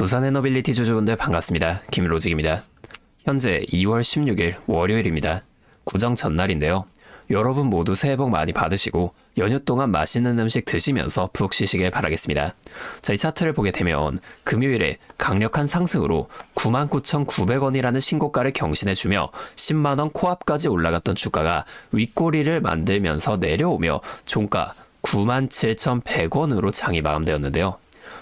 두산의 노빌리티 주주분들 반갑습니다. 김로직입니다. 현재 2월 16일 월요일입니다. 구정 전날인데요. 여러분 모두 새해 복 많이 받으시고 연휴 동안 맛있는 음식 드시면서 푹 쉬시길 바라겠습니다. 자, 이 차트를 보게 되면 금요일에 강력한 상승으로 99,900원이라는 신고가를 경신해주며 10만원 코앞까지 올라갔던 주가가 윗꼬리를 만들면서 내려오며 종가 97,100원으로 장이 마감되었는데요.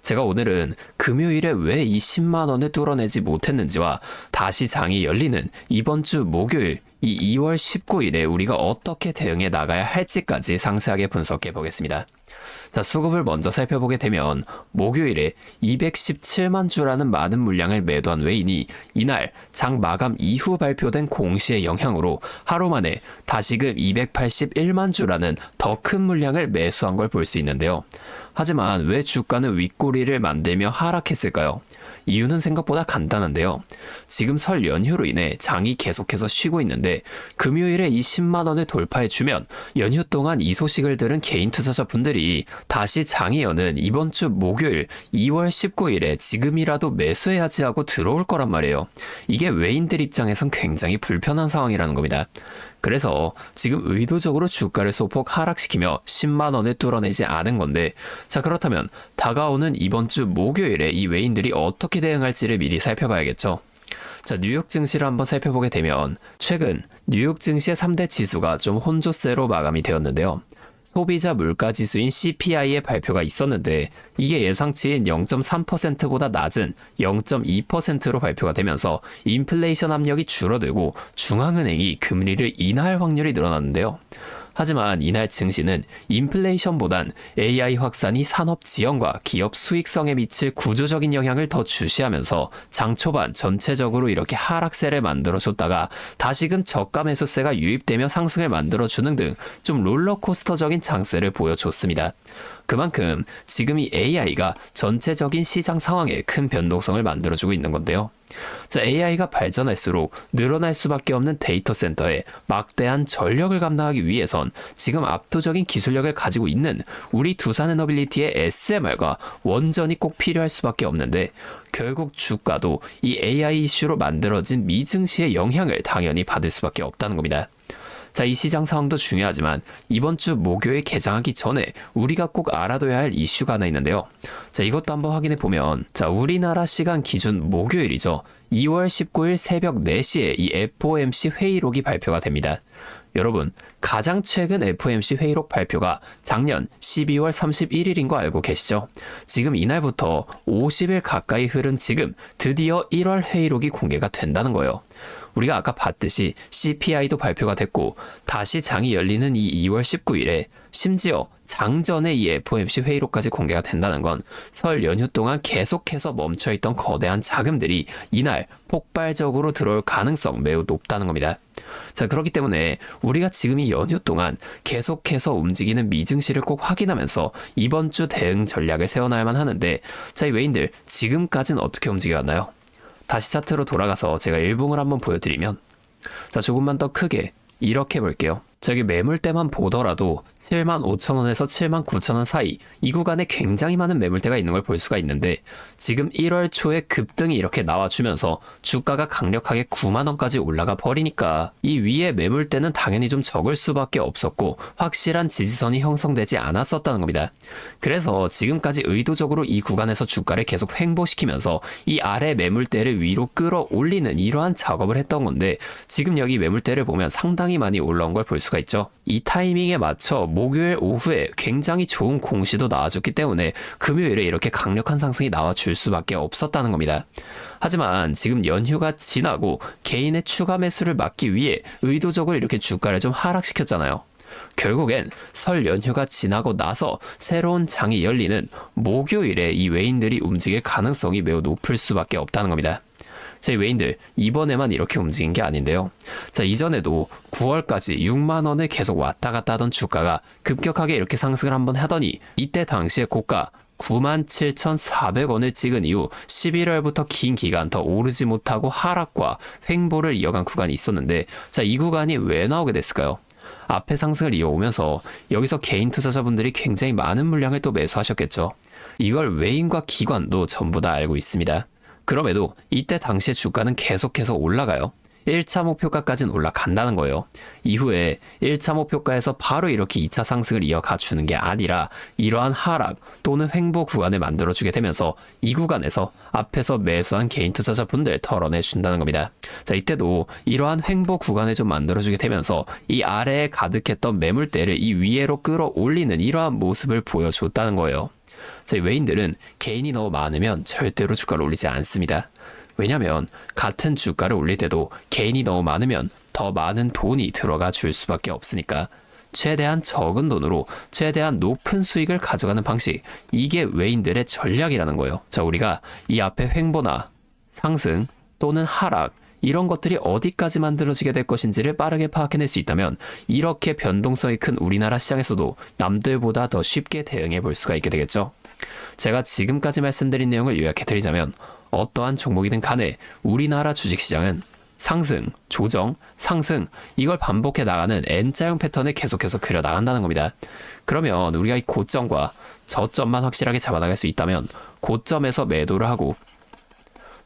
제가 오늘은 금요일에 왜 이 10만원을 뚫어내지 못했는지와 다시 장이 열리는 이번 주 목요일 이 2월 19일에 우리가 어떻게 대응해 나가야 할지까지 상세하게 분석해 보겠습니다. 자, 수급을 먼저 살펴보게 되면 목요일에 217만 주라는 많은 물량을 매도한 외인이 이날 장 마감 이후 발표된 공시의 영향으로 하루 만에 다시금 281만 주라는 더 큰 물량을 매수한 걸 볼 수 있는데요. 하지만 왜 주가는 윗꼬리를 만들며 하락했을까요? 이유는 생각보다 간단한데요. 지금 설 연휴로 인해 장이 계속해서 쉬고 있는데 금요일에 이 10만원을 돌파해주면 연휴 동안 이 소식을 들은 개인 투자자분들이 다시 장이 여는 이번 주 목요일 2월 19일에 지금이라도 매수해야지 하고 들어올 거란 말이에요. 이게 외인들 입장에선 굉장히 불편한 상황이라는 겁니다. 그래서 지금 의도적으로 주가를 소폭 하락시키며 10만원을 뚫어내지 않은 건데, 자, 그렇다면 다가오는 이번 주 목요일에 이 외인들이 어떻게 대응할지를 미리 살펴봐야겠죠. 자, 뉴욕 증시를 한번 살펴보게 되면 최근 뉴욕 증시의 3대 지수가 좀 혼조세로 마감이 되었는데요. 소비자 물가 지수인 CPI의 발표가 있었는데 이게 예상치인 0.3%보다 낮은 0.2%로 발표가 되면서 인플레이션 압력이 줄어들고 중앙은행이 금리를 인하할 확률이 늘어났는데요. 하지만 이날 증시는 인플레이션보단 AI 확산이 산업 지형과 기업 수익성에 미칠 구조적인 영향을 더 주시하면서 장 초반 전체적으로 이렇게 하락세를 만들어줬다가 다시금 저가 매수세가 유입되며 상승을 만들어주는 등 좀 롤러코스터적인 장세를 보여줬습니다. 그만큼 지금 이 AI가 전체적인 시장 상황에 큰 변동성을 만들어주고 있는 건데요. 자, AI가 발전할수록 늘어날 수밖에 없는 데이터 센터에 막대한 전력을 감당하기 위해선 지금 압도적인 기술력을 가지고 있는 우리 두산에너빌리티의 SMR가 원전이 꼭 필요할 수밖에 없는데 결국 주가도 이 AI 이슈로 만들어진 미증시의 영향을 당연히 받을 수밖에 없다는 겁니다. 자, 이 시장 상황도 중요하지만 이번 주 목요일 개장하기 전에 우리가 꼭 알아둬야 할 이슈가 하나 있는데요. 자, 이것도 한번 확인해 보면, 자, 우리나라 시간 기준 목요일이죠. 2월 19일 새벽 4시에 이 FOMC 회의록이 발표가 됩니다. 여러분, 가장 최근 FOMC 회의록 발표가 작년 12월 31일인 거 알고 계시죠? 지금 이날부터 50일 가까이 흐른 지금 드디어 1월 회의록이 공개가 된다는 거예요. 우리가 아까 봤듯이 CPI도 발표가 됐고 다시 장이 열리는 이 2월 19일에 심지어 장전에 이 FOMC 회의록까지 공개가 된다는 건 설 연휴 동안 계속해서 멈춰있던 거대한 자금들이 이날 폭발적으로 들어올 가능성 매우 높다는 겁니다. 자, 그렇기 때문에 우리가 지금 이 연휴 동안 계속해서 움직이는 미증시를 꼭 확인하면서 이번 주 대응 전략을 세워놔야만 하는데, 자, 이 외인들 지금까지는 어떻게 움직여왔나요? 다시 차트로 돌아가서 제가 일봉을 한번 보여드리면, 자, 조금만 더 크게 이렇게 볼게요. 저기 매물대만 보더라도 75,000원에서 79,000원 사이 이 구간에 굉장히 많은 매물대가 있는 걸 볼 수가 있는데 지금 1월 초에 급등이 이렇게 나와주면서 주가가 강력하게 9만원까지 올라가 버리니까 이 위에 매물대는 당연히 좀 적을 수밖에 없었고 확실한 지지선이 형성되지 않았었다는 겁니다. 그래서 지금까지 의도적으로 이 구간에서 주가를 계속 횡보시키면서 이 아래 매물대를 위로 끌어올리는 이러한 작업을 했던 건데 지금 여기 매물대를 보면 상당히 많이 올라온 걸 볼 수가 있죠. 이 타이밍에 맞춰 목요일 오후에 굉장히 좋은 공시도 나와줬기 때문에 금요일에 이렇게 강력한 상승이 나와줄 수밖에 없었다는 겁니다. 하지만 지금 연휴가 지나고 개인의 추가 매수를 막기 위해 의도적으로 이렇게 주가를 좀 하락시켰잖아요. 결국엔 설 연휴가 지나고 나서 새로운 장이 열리는 목요일에 이 외인들이 움직일 가능성이 매우 높을 수밖에 없다는 겁니다. 제 외인들 이번에만 이렇게 움직인 게 아닌데요. 자, 이전에도 9월까지 6만원을 계속 왔다 갔다 하던 주가가 급격하게 이렇게 상승을 한번 하더니 이때 당시의 고가 97,400원을 찍은 이후 11월부터 긴 기간 더 오르지 못하고 하락과 횡보를 이어간 구간이 있었는데, 자, 이 구간이 왜 나오게 됐을까요? 앞에 상승을 이어오면서 여기서 개인 투자자분들이 굉장히 많은 물량을 또 매수하셨겠죠. 이걸 외인과 기관도 전부 다 알고 있습니다. 그럼에도 이때 당시의 주가는 계속해서 올라가요. 1차 목표가까지는 올라간다는 거예요. 이후에 1차 목표가에서 바로 이렇게 2차 상승을 이어가 주는 게 아니라 이러한 하락 또는 횡보 구간을 만들어주게 되면서 이 구간에서 앞에서 매수한 개인 투자자분들 털어내 준다는 겁니다. 자, 이때도 이러한 횡보 구간을 좀 만들어주게 되면서 이 아래에 가득했던 매물대를 이 위로 끌어올리는 이러한 모습을 보여줬다는 거예요. 자, 외인들은 개인이 너무 많으면 절대로 주가를 올리지 않습니다. 왜냐면 같은 주가를 올릴 때도 개인이 너무 많으면 더 많은 돈이 들어가 줄 수밖에 없으니까 최대한 적은 돈으로 최대한 높은 수익을 가져가는 방식, 이게 외인들의 전략이라는 거예요. 자, 우리가 이 앞에 횡보나 상승 또는 하락 이런 것들이 어디까지 만들어지게 될 것인지를 빠르게 파악해낼 수 있다면 이렇게 변동성이 큰 우리나라 시장에서도 남들보다 더 쉽게 대응해 볼 수가 있게 되겠죠. 제가 지금까지 말씀드린 내용을 요약해드리자면 어떠한 종목이든 간에 우리나라 주식시장은 상승, 조정, 상승 이걸 반복해 나가는 N자형 패턴을 계속해서 그려나간다는 겁니다. 그러면 우리가 이 고점과 저점만 확실하게 잡아나갈 수 있다면 고점에서 매도를 하고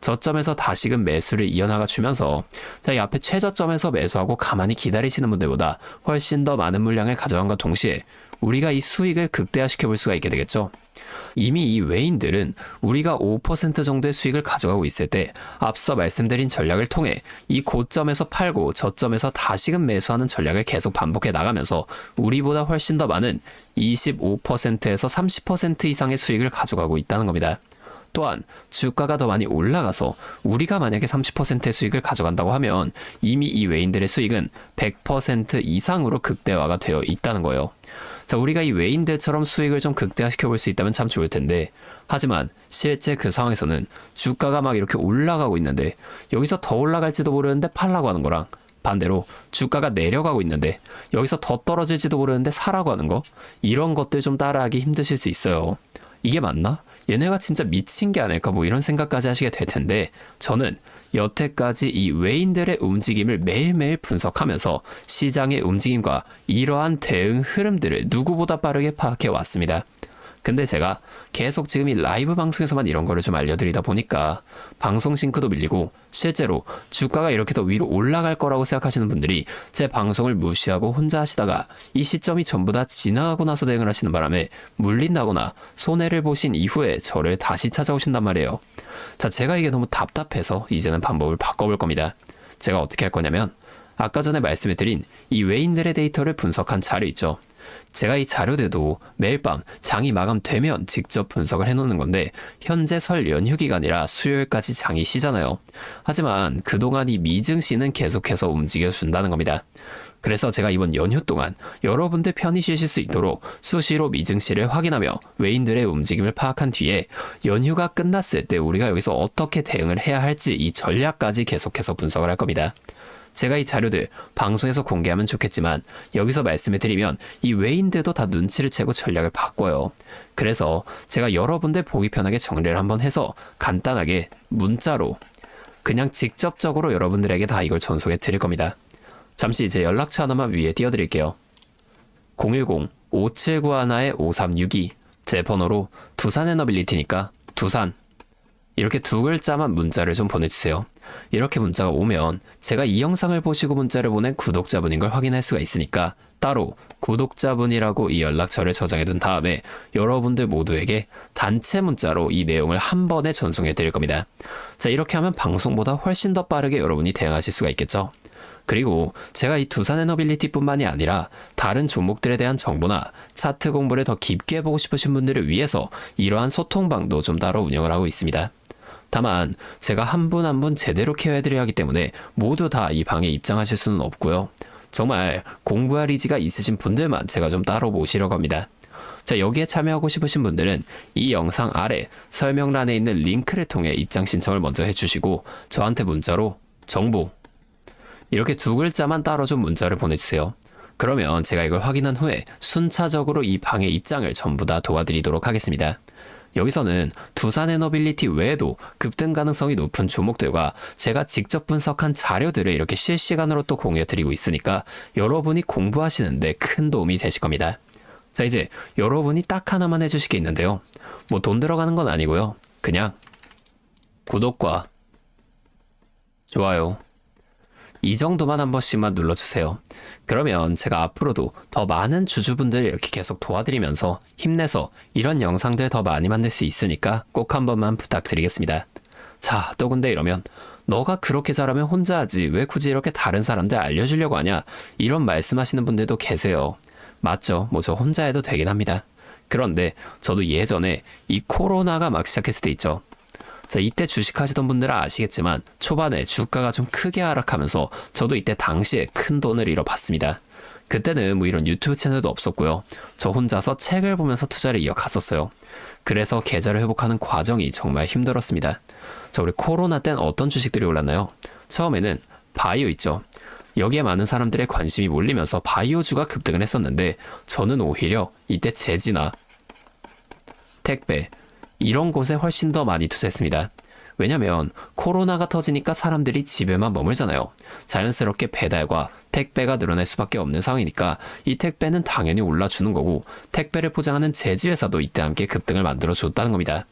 저점에서 다시금 매수를 이어나가 주면서 자, 이 앞에 최저점에서 매수하고 가만히 기다리시는 분들보다 훨씬 더 많은 물량을 가져간과 동시에 우리가 이 수익을 극대화시켜 볼 수가 있게 되겠죠. 이미 이 외인들은 우리가 5% 정도의 수익을 가져가고 있을 때 앞서 말씀드린 전략을 통해 이 고점에서 팔고 저점에서 다시금 매수하는 전략을 계속 반복해 나가면서 우리보다 훨씬 더 많은 25%에서 30% 이상의 수익을 가져가고 있다는 겁니다. 또한 주가가 더 많이 올라가서 우리가 만약에 30%의 수익을 가져간다고 하면 이미 이 외인들의 수익은 100% 이상으로 극대화가 되어 있다는 거예요. 자, 우리가 이 외인들처럼 수익을 좀 극대화시켜 볼 수 있다면 참 좋을 텐데, 하지만 실제 그 상황에서는 주가가 막 이렇게 올라가고 있는데 여기서 더 올라갈지도 모르는데 팔라고 하는 거랑 반대로 주가가 내려가고 있는데 여기서 더 떨어질지도 모르는데 사라고 하는 거, 이런 것들 좀 따라하기 힘드실 수 있어요. 이게 맞나? 얘네가 진짜 미친 게 아닐까 뭐 이런 생각까지 하시게 될 텐데, 저는 여태까지 이 외인들의 움직임을 매일매일 분석하면서 시장의 움직임과 이러한 대응 흐름들을 누구보다 빠르게 파악해 왔습니다. 근데 제가 계속 지금 이 라이브 방송에서만 이런 거를 좀 알려드리다 보니까 방송 싱크도 밀리고 실제로 주가가 이렇게 더 위로 올라갈 거라고 생각하시는 분들이 제 방송을 무시하고 혼자 하시다가 이 시점이 전부 다 지나가고 나서 대응을 하시는 바람에 물린다거나 손해를 보신 이후에 저를 다시 찾아오신단 말이에요. 자, 제가 이게 너무 답답해서 이제는 방법을 바꿔볼 겁니다. 제가 어떻게 할 거냐면 아까 전에 말씀해드린 이 외인들의 데이터를 분석한 자료 있죠. 제가 이 자료들도 매일 밤 장이 마감되면 직접 분석을 해놓는 건데 현재 설 연휴 기간이라 수요일까지 장이 쉬잖아요. 하지만 그동안 이 미증시는 계속해서 움직여준다는 겁니다. 그래서 제가 이번 연휴 동안 여러분들 편히 쉬실 수 있도록 수시로 미증시를 확인하며 외인들의 움직임을 파악한 뒤에 연휴가 끝났을 때 우리가 여기서 어떻게 대응을 해야 할지 이 전략까지 계속해서 분석을 할 겁니다. 제가 이 자료들 방송에서 공개하면 좋겠지만 여기서 말씀을 드리면 이 외인들도 다 눈치를 채고 전략을 바꿔요. 그래서 제가 여러분들 보기 편하게 정리를 한번 해서 간단하게 문자로 그냥 직접적으로 여러분들에게 다 이걸 전송해 드릴 겁니다. 잠시 제 연락처 하나만 위에 띄워드릴게요. 010-5791-5362 제 번호로 두산에너빌리티니까 두산 이렇게 두 글자만 문자를 좀 보내주세요. 이렇게 문자가 오면 제가 이 영상을 보시고 문자를 보낸 구독자분인 걸 확인할 수가 있으니까 따로 구독자분이라고 이 연락처를 저장해둔 다음에 여러분들 모두에게 단체 문자로 이 내용을 한 번에 전송해 드릴 겁니다. 자, 이렇게 하면 방송보다 훨씬 더 빠르게 여러분이 대응하실 수가 있겠죠. 그리고 제가 이 두산에너빌리티 뿐만이 아니라 다른 종목들에 대한 정보나 차트 공부를 더 깊게 해보고 싶으신 분들을 위해서 이러한 소통방도 좀 따로 운영을 하고 있습니다. 다만 제가 한 분 한 분 제대로 케어해드려야 하기 때문에 모두 다 이 방에 입장하실 수는 없고요. 정말 공부할 의지가 있으신 분들만 제가 좀 따로 모시려고 합니다. 자, 여기에 참여하고 싶으신 분들은 이 영상 아래 설명란에 있는 링크를 통해 입장 신청을 먼저 해주시고 저한테 문자로 정보 이렇게 두 글자만 따로 좀 문자를 보내주세요. 그러면 제가 이걸 확인한 후에 순차적으로 이 방의 입장을 전부 다 도와드리도록 하겠습니다. 여기서는 두산에너빌리티 외에도 급등 가능성이 높은 종목들과 제가 직접 분석한 자료들을 이렇게 실시간으로 또 공유해드리고 있으니까 여러분이 공부하시는데 큰 도움이 되실 겁니다. 자, 이제 여러분이 딱 하나만 해주실 게 있는데요. 뭐 돈 들어가는 건 아니고요. 그냥 구독과 좋아요 이 정도만 한 번씩만 눌러주세요. 그러면 제가 앞으로도 더 많은 주주분들 이렇게 계속 도와드리면서 힘내서 이런 영상들 더 많이 만들 수 있으니까 꼭 한 번만 부탁드리겠습니다. 자, 또 근데 이러면 너가 그렇게 잘하면 혼자 하지 왜 굳이 이렇게 다른 사람들 알려주려고 하냐, 이런 말씀하시는 분들도 계세요. 맞죠? 뭐 저 혼자 해도 되긴 합니다. 그런데 저도 예전에 이 코로나가 막 시작했을 때 있죠. 자, 이때 주식하시던 분들은 아시겠지만 초반에 주가가 좀 크게 하락하면서 저도 이때 당시에 큰 돈을 잃어봤습니다. 그때는 뭐 이런 유튜브 채널도 없었고요. 저 혼자서 책을 보면서 투자를 이어갔었어요. 그래서 계좌를 회복하는 과정이 정말 힘들었습니다. 자, 우리 코로나 땐 어떤 주식들이 올랐나요? 처음에는 바이오 있죠. 여기에 많은 사람들의 관심이 몰리면서 바이오주가 급등을 했었는데 저는 오히려 이때 제지나 택배 이런 곳에 훨씬 더 많이 투자했습니다. 왜냐면 코로나가 터지니까 사람들이 집에만 머물잖아요. 자연스럽게 배달과 택배가 늘어날 수밖에 없는 상황이니까 이 택배는 당연히 올라주는 거고 택배를 포장하는 제지회사도 이때 함께 급등을 만들어줬다는 겁니다.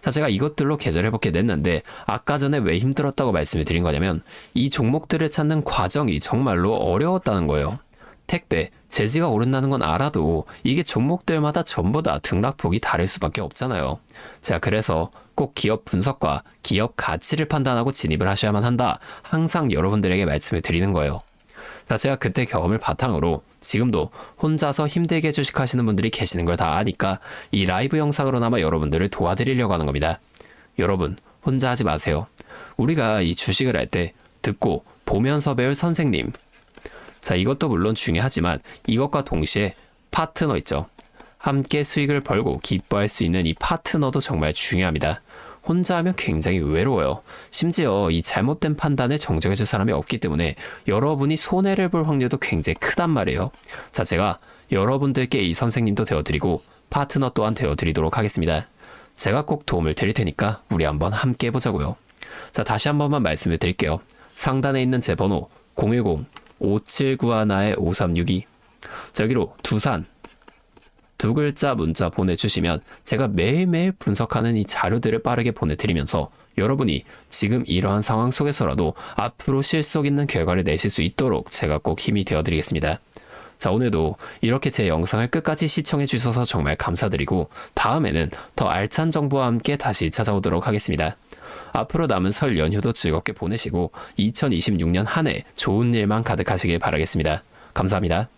자, 제가 이것들로 계좌를 회복해 냈는데 아까 전에 왜 힘들었다고 말씀을 드린 거냐면 이 종목들을 찾는 과정이 정말로 어려웠다는 거예요. 택배, 제지가 오른다는 건 알아도 이게 종목들마다 전부 다 등락폭이 다를 수밖에 없잖아요. 제가 그래서 꼭 기업 분석과 기업 가치를 판단하고 진입을 하셔야만 한다. 항상 여러분들에게 말씀을 드리는 거예요. 자, 제가 그때 경험을 바탕으로 지금도 혼자서 힘들게 주식하시는 분들이 계시는 걸 다 아니까 이 라이브 영상으로나마 여러분들을 도와드리려고 하는 겁니다. 여러분, 혼자 하지 마세요. 우리가 이 주식을 할 때 듣고 보면서 배울 선생님, 자, 이것도 물론 중요하지만 이것과 동시에 파트너 있죠. 함께 수익을 벌고 기뻐할 수 있는 이 파트너도 정말 중요합니다. 혼자 하면 굉장히 외로워요. 심지어 이 잘못된 판단을 정정해줄 사람이 없기 때문에 여러분이 손해를 볼 확률도 굉장히 크단 말이에요. 자, 제가 여러분들께 이 선생님도 되어드리고 파트너 또한 되어드리도록 하겠습니다. 제가 꼭 도움을 드릴 테니까 우리 한번 함께 해보자고요. 자, 다시 한 번만 말씀을 드릴게요. 상단에 있는 제 번호 010-5791-5362 저기로 두산 두 글자 문자 보내주시면 제가 매일매일 분석하는 이 자료들을 빠르게 보내드리면서 여러분이 지금 이러한 상황 속에서라도 앞으로 실속 있는 결과를 내실 수 있도록 제가 꼭 힘이 되어드리겠습니다. 자, 오늘도 이렇게 제 영상을 끝까지 시청해 주셔서 정말 감사드리고 다음에는 더 알찬 정보와 함께 다시 찾아오도록 하겠습니다. 앞으로 남은 설 연휴도 즐겁게 보내시고 2026년 한 해 좋은 일만 가득하시길 바라겠습니다. 감사합니다.